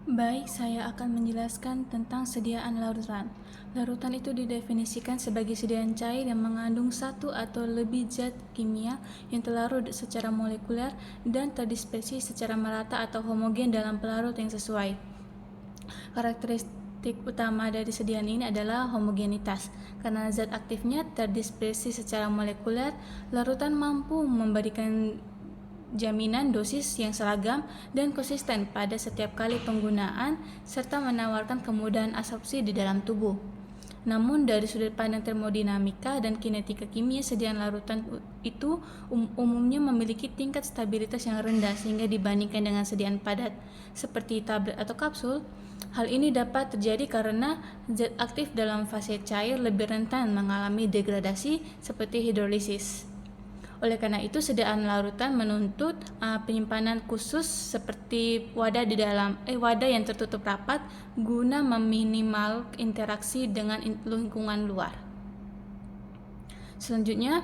Baik, saya akan menjelaskan tentang sediaan larutan. Larutan itu didefinisikan sebagai sediaan cair yang mengandung satu atau lebih zat kimia yang terlarut secara molekuler dan terdispersi secara merata atau homogen dalam pelarut yang sesuai. Karakteristik utama dari sediaan ini adalah homogenitas. Karena zat aktifnya terdispersi secara molekuler, larutan mampu memberikan jaminan dosis yang seragam dan konsisten pada setiap kali penggunaan serta menawarkan kemudahan absorpsi di dalam tubuh. Namun dari sudut pandang termodinamika dan kinetika kimia, sediaan larutan itu umumnya memiliki tingkat stabilitas yang rendah sehingga dibandingkan dengan sediaan padat seperti tablet atau kapsul. Hal ini dapat terjadi karena zat aktif dalam fase cair lebih rentan mengalami degradasi seperti hidrolisis. Oleh karena itu, sediaan larutan menuntut penyimpanan khusus seperti wadah yang tertutup rapat guna meminimal interaksi dengan lingkungan luar. Selanjutnya,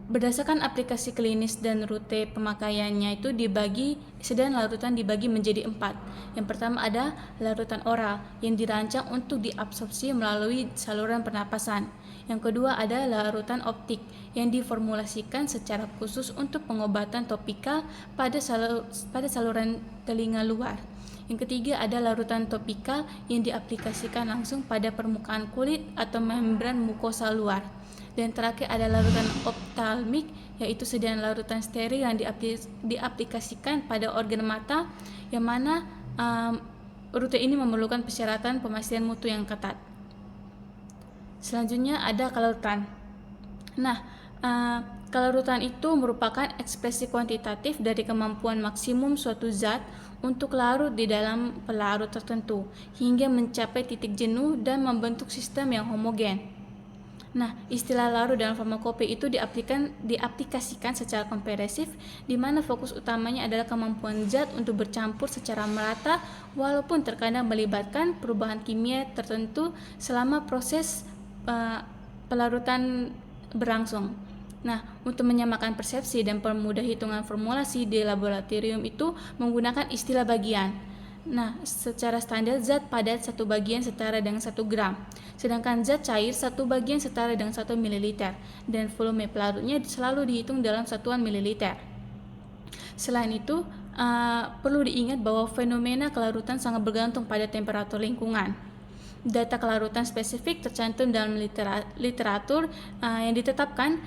berdasarkan aplikasi klinis dan rute pemakaiannya itu sediaan larutan dibagi menjadi 4. Yang pertama ada larutan oral yang dirancang untuk diabsorpsi melalui saluran pernapasan. Yang kedua ada larutan optik yang diformulasikan secara khusus untuk pengobatan topikal pada saluran telinga luar. Yang ketiga ada larutan topikal yang diaplikasikan langsung pada permukaan kulit atau membran mukosa luar. Dan terakhir ada larutan optalmik, yaitu sediaan larutan steril yang diaplikasikan pada organ mata, yang mana rute ini memerlukan persyaratan pemastian mutu yang ketat. Selanjutnya ada kelarutan. Nah, kelarutan itu merupakan ekspresi kuantitatif dari kemampuan maksimum suatu zat untuk larut di dalam pelarut tertentu hingga mencapai titik jenuh dan membentuk sistem yang homogen. Nah, istilah larut dalam farmakope itu diaplikasikan secara kompresif, di mana fokus utamanya adalah kemampuan zat untuk bercampur secara merata, walaupun terkadang melibatkan perubahan kimia tertentu selama proses pelarutan berlangsung. Nah, untuk menyamakan persepsi dan permudah hitungan formulasi di laboratorium itu menggunakan istilah bagian. Nah, secara standar zat padat 1 bagian setara dengan 1 gram, sedangkan zat cair 1 bagian setara dengan 1 ml, dan volume pelarutnya selalu dihitung dalam satuan mililiter. Selain itu, perlu diingat bahwa fenomena kelarutan sangat bergantung pada temperatur lingkungan. Data kelarutan spesifik tercantum dalam literatur yang ditetapkan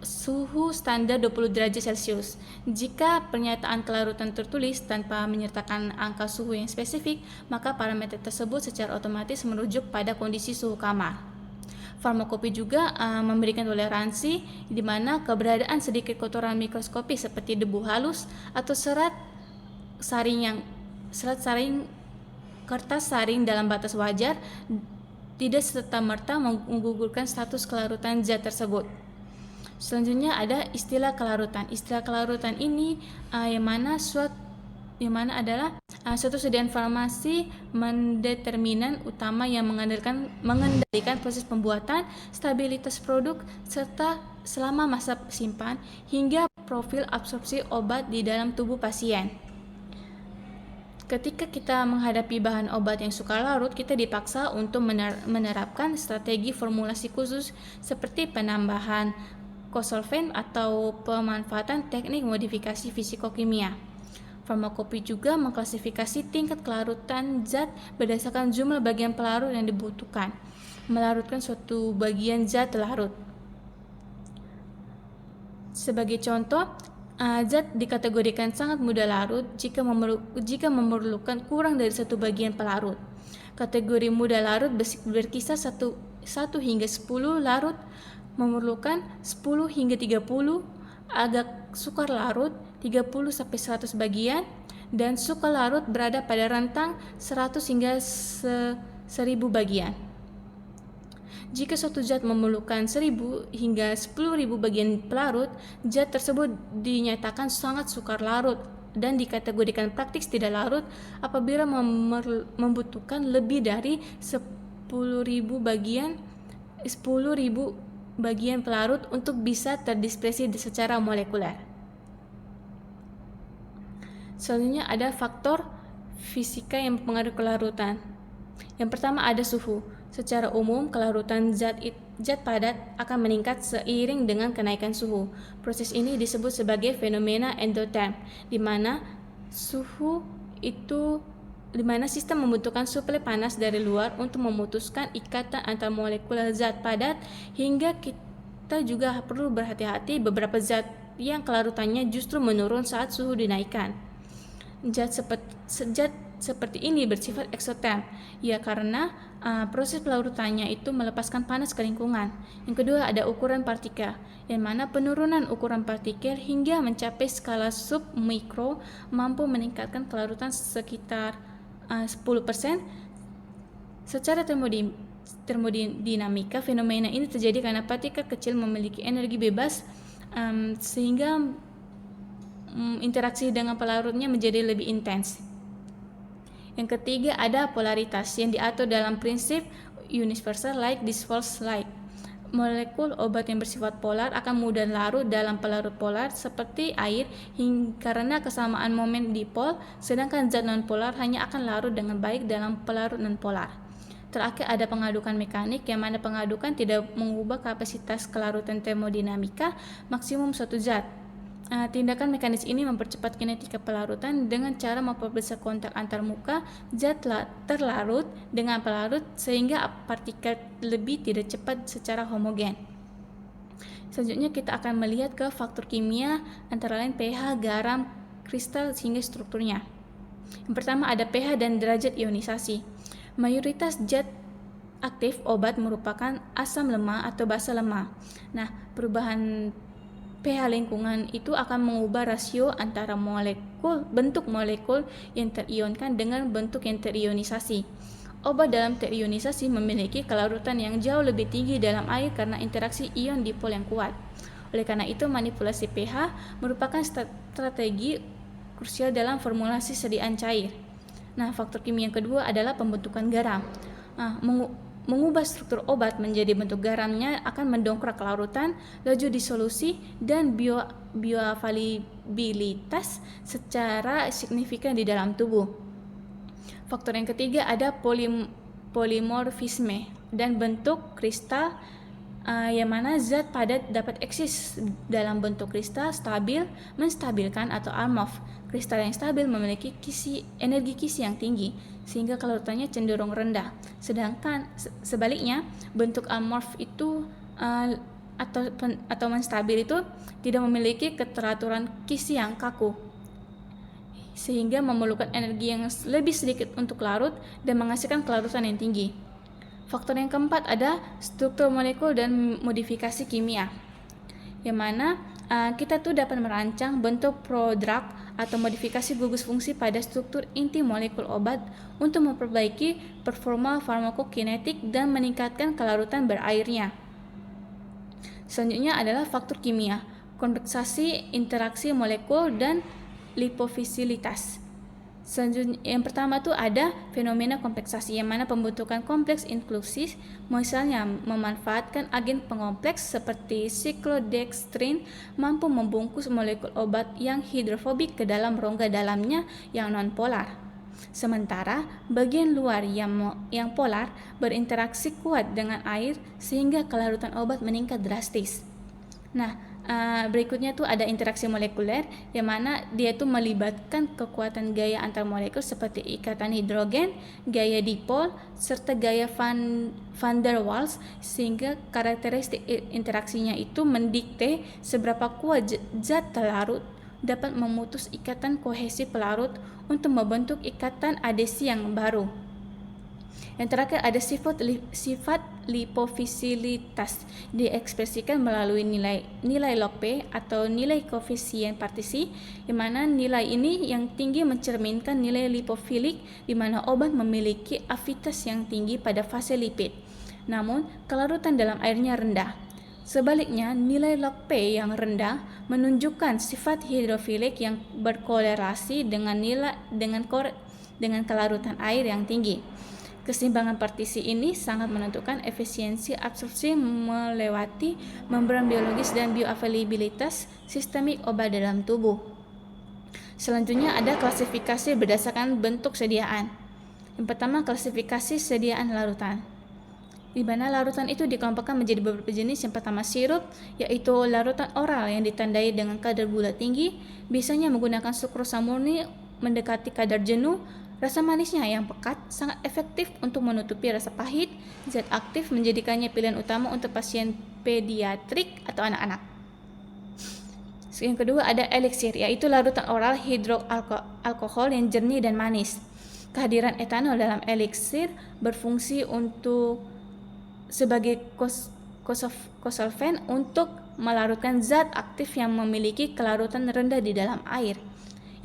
suhu standar 20 derajat Celcius. Jika pernyataan kelarutan tertulis tanpa menyertakan angka suhu yang spesifik, maka parameter tersebut secara otomatis merujuk pada kondisi suhu kamar. Farmakopi juga memberikan toleransi di mana keberadaan sedikit kotoran mikroskopis seperti debu halus atau kertas saring dalam batas wajar tidak serta-merta menggugurkan status kelarutan zat tersebut. Selanjutnya ada istilah kelarutan. Istilah kelarutan ini yang mana adalah suatu sediaan farmasi mendeterminan utama yang mengendalikan proses pembuatan, stabilitas produk, serta selama masa simpan hingga profil absorpsi obat di dalam tubuh pasien. Ketika kita menghadapi bahan obat yang suka larut, kita dipaksa untuk menerapkan strategi formulasi khusus seperti penambahan kosolven atau pemanfaatan teknik modifikasi fisikokimia. Farmakopi juga mengklasifikasi tingkat kelarutan zat berdasarkan jumlah bagian pelarut yang dibutuhkan melarutkan suatu bagian zat larut. Sebagai contoh, zat dikategorikan sangat mudah larut jika memerlukan kurang dari satu bagian pelarut. Kategori mudah larut berkisar 1 hingga 10 larut, memerlukan 10 hingga 30, agak sukar larut 30 sampai 100 bagian, dan suka larut berada pada rentang 100 hingga 1000 bagian. Jika suatu zat memerlukan 1000 hingga 10.000 bagian pelarut, zat tersebut dinyatakan sangat sukar larut dan dikategorikan praktis tidak larut apabila membutuhkan lebih dari 10.000 bagian pelarut untuk bisa terdispersi secara molekuler. Selanjutnya ada faktor fisika yang mempengaruhi kelarutan. Yang pertama ada suhu. Secara umum, kelarutan zat padat akan meningkat seiring dengan kenaikan suhu. Proses ini disebut sebagai fenomena endotherm, di mana sistem membutuhkan suplai panas dari luar untuk memutuskan ikatan antar molekul zat padat, hingga kita juga perlu berhati-hati beberapa zat yang kelarutannya justru menurun saat suhu dinaikkan. Zat seperti ini bersifat eksoterm, ya karena proses pelarutannya itu melepaskan panas ke lingkungan. Yang kedua ada ukuran partikel, yang mana penurunan ukuran partikel hingga mencapai skala submikro mampu meningkatkan kelarutan sekitar 10%. Secara termodinamika, fenomena ini terjadi karena partikel kecil memiliki energi bebas, sehingga interaksi dengan pelarutnya menjadi lebih intens. Yang ketiga ada polaritas yang diatur dalam prinsip universal like dissolves like. Molekul obat yang bersifat polar akan mudah larut dalam pelarut polar seperti air karena kesamaan momen dipol, sedangkan zat nonpolar hanya akan larut dengan baik dalam pelarut nonpolar. Terakhir ada pengadukan mekanik, yang mana pengadukan tidak mengubah kapasitas kelarutan termodinamika maksimum suatu zat. Tindakan mekanis ini mempercepat kinetika pelarutan dengan cara memperbesar kontak antar muka zat terlarut dengan pelarut, sehingga partikel lebih tidak cepat secara homogen. Selanjutnya kita akan melihat ke faktor kimia, antara lain pH, garam, kristal, hingga strukturnya. Yang pertama ada pH dan derajat ionisasi. Mayoritas zat aktif obat merupakan asam lemah atau basa lemah. Nah, perubahan pH lingkungan itu akan mengubah rasio antara bentuk molekul yang terionkan dengan bentuk yang terionisasi. Obat dalam terionisasi memiliki kelarutan yang jauh lebih tinggi dalam air karena interaksi ion dipol yang kuat. Oleh karena itu, manipulasi pH merupakan strategi krusial dalam formulasi sediaan cair. Nah, faktor kimia yang kedua adalah pembentukan garam. Mengubah struktur obat menjadi bentuk garamnya akan mendongkrak kelarutan, laju disolusi, dan bioavailabilitas secara signifikan di dalam tubuh. Faktor yang ketiga ada polimorfisme dan bentuk kristal, yang mana zat padat dapat eksis dalam bentuk kristal stabil, menstabilkan atau amorf. Kristal yang stabil memiliki energi kisi yang tinggi, sehingga kelarutannya cenderung rendah. Sedangkan sebaliknya, bentuk amorf itu atau menstabil itu tidak memiliki keteraturan kisi yang kaku, sehingga memerlukan energi yang lebih sedikit untuk larut dan menghasilkan kelarutan yang tinggi. Faktor yang keempat ada struktur molekul dan modifikasi kimia, yang mana kita tuh dapat merancang bentuk prodrug atau modifikasi gugus fungsi pada struktur inti molekul obat untuk memperbaiki performa farmakokinetik dan meningkatkan kelarutan berairnya. Selanjutnya adalah faktor kimia, kondeksasi, interaksi molekul, dan lipofisilitas. Selanjutnya, yang pertama tuh ada fenomena kompleksasi, yang mana pembentukan kompleks inklusif, misalnya memanfaatkan agen pengompleks seperti siklodextrin, mampu membungkus molekul obat yang hidrofobik ke dalam rongga dalamnya yang nonpolar. Sementara bagian luar yang polar berinteraksi kuat dengan air sehingga kelarutan obat meningkat drastis. Nah, berikutnya tuh ada interaksi molekuler, yang mana dia tuh melibatkan kekuatan gaya antar molekul seperti ikatan hidrogen, gaya dipol, serta gaya van der Waals, sehingga karakteristik interaksinya itu mendikte seberapa kuat zat terlarut dapat memutus ikatan kohesi pelarut untuk membentuk ikatan adesi yang baru. Yang terakhir ada sifat lipofisilitas, diekspresikan melalui nilai log P atau nilai koefisien partisi, di mana nilai ini yang tinggi mencerminkan nilai lipofilik, di mana obat memiliki afitas yang tinggi pada fase lipid, namun kelarutan dalam airnya rendah. Sebaliknya, nilai log P yang rendah menunjukkan sifat hidrofilik yang berkorelasi dengan kelarutan air yang tinggi. Keseimbangan partisi ini sangat menentukan efisiensi absorpsi melewati membran biologis dan bioavailabilitas sistemik obat dalam tubuh. Selanjutnya ada klasifikasi berdasarkan bentuk sediaan. Yang pertama, klasifikasi sediaan larutan, di mana larutan itu dikelompokkan menjadi beberapa jenis. Yang pertama sirup, yaitu larutan oral yang ditandai dengan kadar gula tinggi, biasanya menggunakan sukrosa murni mendekati kadar jenuh. Rasa manisnya yang pekat sangat efektif untuk menutupi rasa pahit. Zat aktif menjadikannya pilihan utama untuk pasien pediatrik atau anak-anak. Yang kedua ada eliksir, yaitu larutan oral hidroalkohol yang jernih dan manis. Kehadiran etanol dalam eliksir berfungsi untuk sebagai kosolven untuk melarutkan zat aktif yang memiliki kelarutan rendah di dalam air.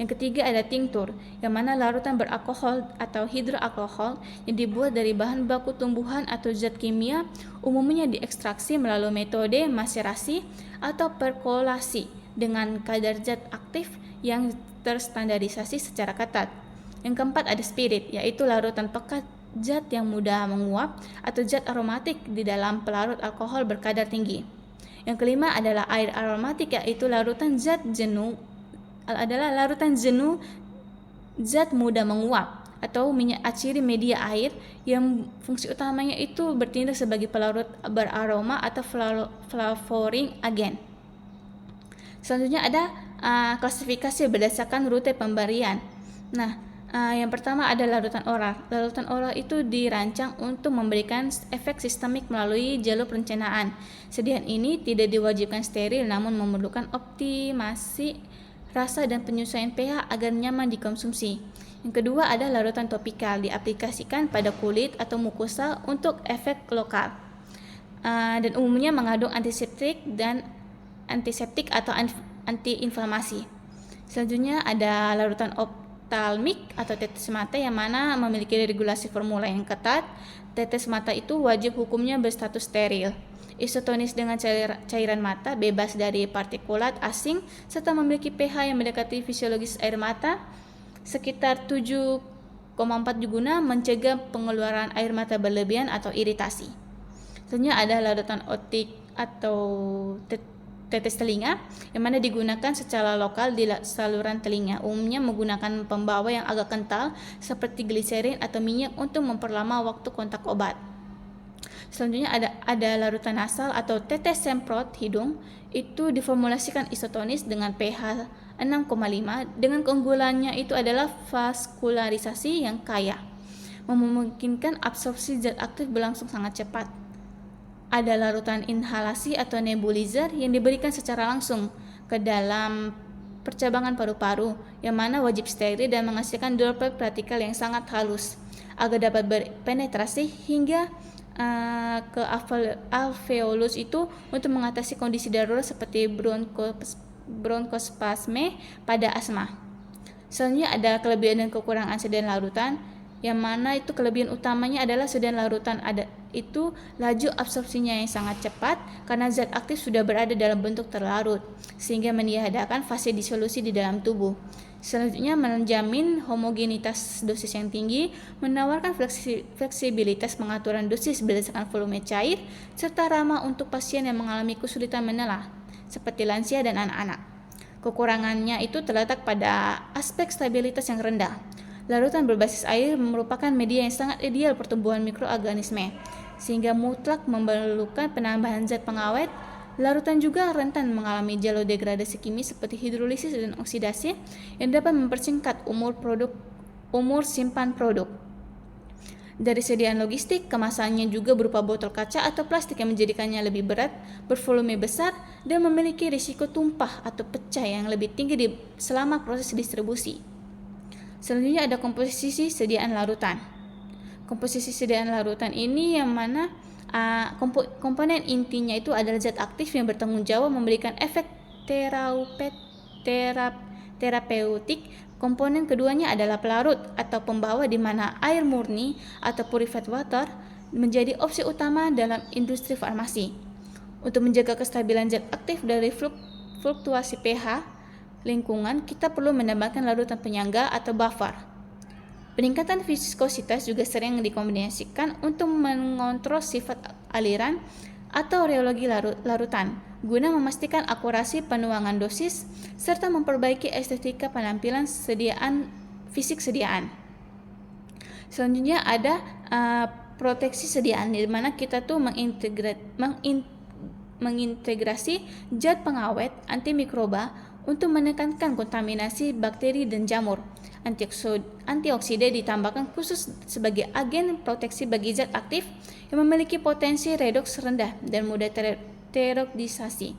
Yang ketiga ada tinktur, yang mana larutan beralkohol atau hidroalkohol yang dibuat dari bahan baku tumbuhan atau zat kimia, umumnya diekstraksi melalui metode maserasi atau perkolasi dengan kadar zat aktif yang terstandarisasi secara ketat. Yang keempat ada spirit, yaitu larutan pekat zat yang mudah menguap atau zat aromatik di dalam pelarut alkohol berkadar tinggi. Yang kelima adalah air aromatik, yaitu larutan jenuh zat mudah menguap atau minyak aciri media air yang fungsi utamanya itu bertindak sebagai pelarut beraroma atau flavoring agent. Selanjutnya ada klasifikasi berdasarkan rute pemberian. Yang pertama ada larutan oral. Larutan oral itu dirancang untuk memberikan efek sistemik melalui jalur pencernaan. Sediaan ini tidak diwajibkan steril, namun memerlukan optimasi rasa dan penyesuaian pH agar nyaman dikonsumsi. Yang kedua ada larutan topikal, diaplikasikan pada kulit atau mukosa untuk efek lokal, dan umumnya mengandung antiseptik atau antiinflamasi. Selanjutnya ada larutan optalmik atau tetes mata, yang mana memiliki regulasi formula yang ketat. Tetes mata itu wajib hukumnya berstatus steril, isotonis dengan cairan mata, bebas dari partikulat asing, serta memiliki pH yang mendekati fisiologis air mata sekitar 7,4 guna mencegah pengeluaran air mata berlebihan atau iritasi. Selanjutnya ada larutan otik atau tetes telinga, yang mana digunakan secara lokal di saluran telinga, umumnya menggunakan pembawa yang agak kental seperti gliserin atau minyak untuk memperlama waktu kontak obat. Selanjutnya ada larutan nasal atau tetes semprot hidung, itu diformulasikan isotonis dengan pH 6,5, dengan keunggulannya itu adalah vaskularisasi yang kaya, memungkinkan absorpsi zat aktif berlangsung sangat cepat. Ada larutan inhalasi atau nebulizer yang diberikan secara langsung ke dalam percabangan paru-paru, yang mana wajib steril dan menghasilkan droplet partikel yang sangat halus agar dapat berpenetrasi hingga ke alveolus itu untuk mengatasi kondisi darurat seperti bronkospasme pada asma. Selanjutnya ada kelebihan dan kekurangan sediaan larutan, yang mana itu kelebihan utamanya adalah sediaan larutan itu laju absorpsinya yang sangat cepat karena zat aktif sudah berada dalam bentuk terlarut, sehingga meniadakan fase disolusi di dalam tubuh. Selanjutnya menjamin homogenitas dosis yang tinggi, menawarkan fleksibilitas pengaturan dosis berdasarkan volume cair, serta ramah untuk pasien yang mengalami kesulitan menelah, seperti lansia dan anak-anak. Kekurangannya itu terletak pada aspek stabilitas yang rendah. Larutan berbasis air merupakan media yang sangat ideal pertumbuhan mikroorganisme, sehingga mutlak memerlukan penambahan zat pengawet. Larutan juga rentan mengalami jalur degradasi kimia seperti hidrolisis dan oksidasi yang dapat mempersingkat umur simpan produk. Dari sediaan logistik, kemasannya juga berupa botol kaca atau plastik yang menjadikannya lebih berat, bervolume besar, dan memiliki risiko tumpah atau pecah yang lebih tinggi selama proses distribusi. Selanjutnya ada komposisi sediaan larutan. Komposisi sediaan larutan ini yang mana komponen intinya itu adalah zat aktif yang bertanggung jawab memberikan efek terapeutik. Komponen keduanya adalah pelarut atau pembawa, di mana air murni atau purified water menjadi opsi utama dalam industri farmasi. Untuk menjaga kestabilan zat aktif dari fluktuasi pH lingkungan, kita perlu menambahkan larutan penyangga atau buffer. Peningkatan viskositas juga sering dikombinasikan untuk mengontrol sifat aliran atau reologi larutan. guna memastikan akurasi penuangan dosis serta memperbaiki estetika penampilan fisik sediaan. Selanjutnya ada proteksi sediaan, di mana kita tuh mengintegrasi zat pengawet antimikroba untuk menekankan kontaminasi bakteri dan jamur. Antioksida ditambahkan khusus sebagai agen proteksi bagi zat aktif yang memiliki potensi redoks rendah dan mudah teroksidasi.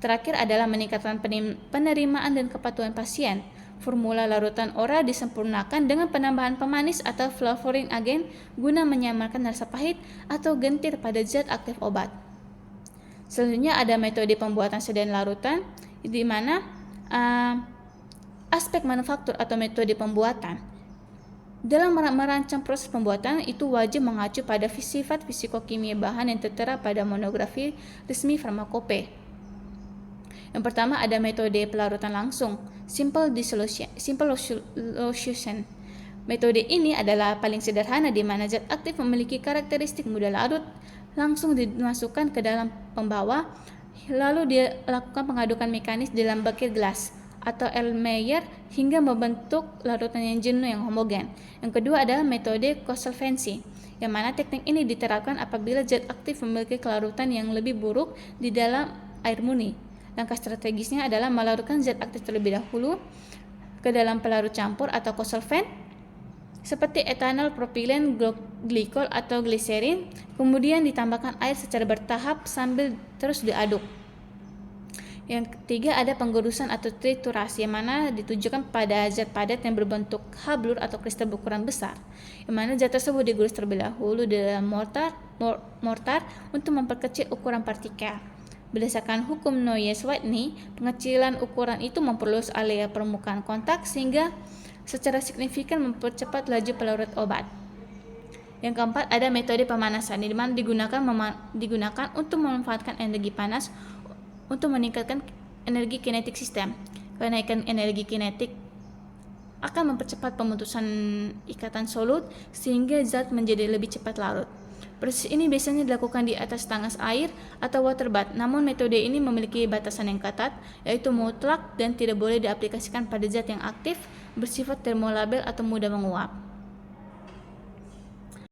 Terakhir adalah meningkatkan penerimaan dan kepatuhan pasien. Formula larutan oral disempurnakan dengan penambahan pemanis atau flavoring agen guna menyamarkan rasa pahit atau gentir pada zat aktif obat. Selanjutnya ada metode pembuatan sedan larutan, di mana aspek manufaktur atau metode pembuatan. Dalam merancang proses pembuatan itu wajib mengacu pada sifat fisikokimia bahan yang tertera pada monografi resmi Farmakope. Yang pertama ada metode pelarutan langsung, simple dissolution. Metode ini adalah paling sederhana di mana zat aktif memiliki karakteristik mudah larut, langsung dimasukkan ke dalam pembawa, lalu dilakukan pengadukan mekanis dalam bucket gelas atau Erlenmeyer hingga membentuk larutan yang jenuh yang homogen. Yang kedua adalah metode co-solvency, yang mana teknik ini diterapkan apabila zat aktif memiliki kelarutan yang lebih buruk di dalam air murni. Langkah strategisnya adalah melarutkan zat aktif terlebih dahulu ke dalam pelarut campur atau co-solvent seperti etanol, propilen, glikol atau gliserin, kemudian ditambahkan air secara bertahap sambil terus diaduk. Yang ketiga ada penggerusan atau triturasi, yang mana ditujukan pada zat padat yang berbentuk hablur atau kristal berukuran besar, yang mana zat tersebut digurus terlebih dahulu di dalam mortar untuk memperkecil ukuran partikel. Berdasarkan hukum Noyes-Whitney, pengecilan ukuran itu memperluas area permukaan kontak sehingga secara signifikan mempercepat laju pelarut obat. Yang keempat ada metode pemanasan, di mana digunakan untuk memanfaatkan energi panas untuk meningkatkan energi kinetik sistem. Kenaikan energi kinetik akan mempercepat pemutusan ikatan solut sehingga zat menjadi lebih cepat larut. Proses ini biasanya dilakukan di atas tanggas air atau water bath, namun metode ini memiliki batasan yang ketat, yaitu mutlak dan tidak boleh diaplikasikan pada zat yang aktif, bersifat termolabil atau mudah menguap.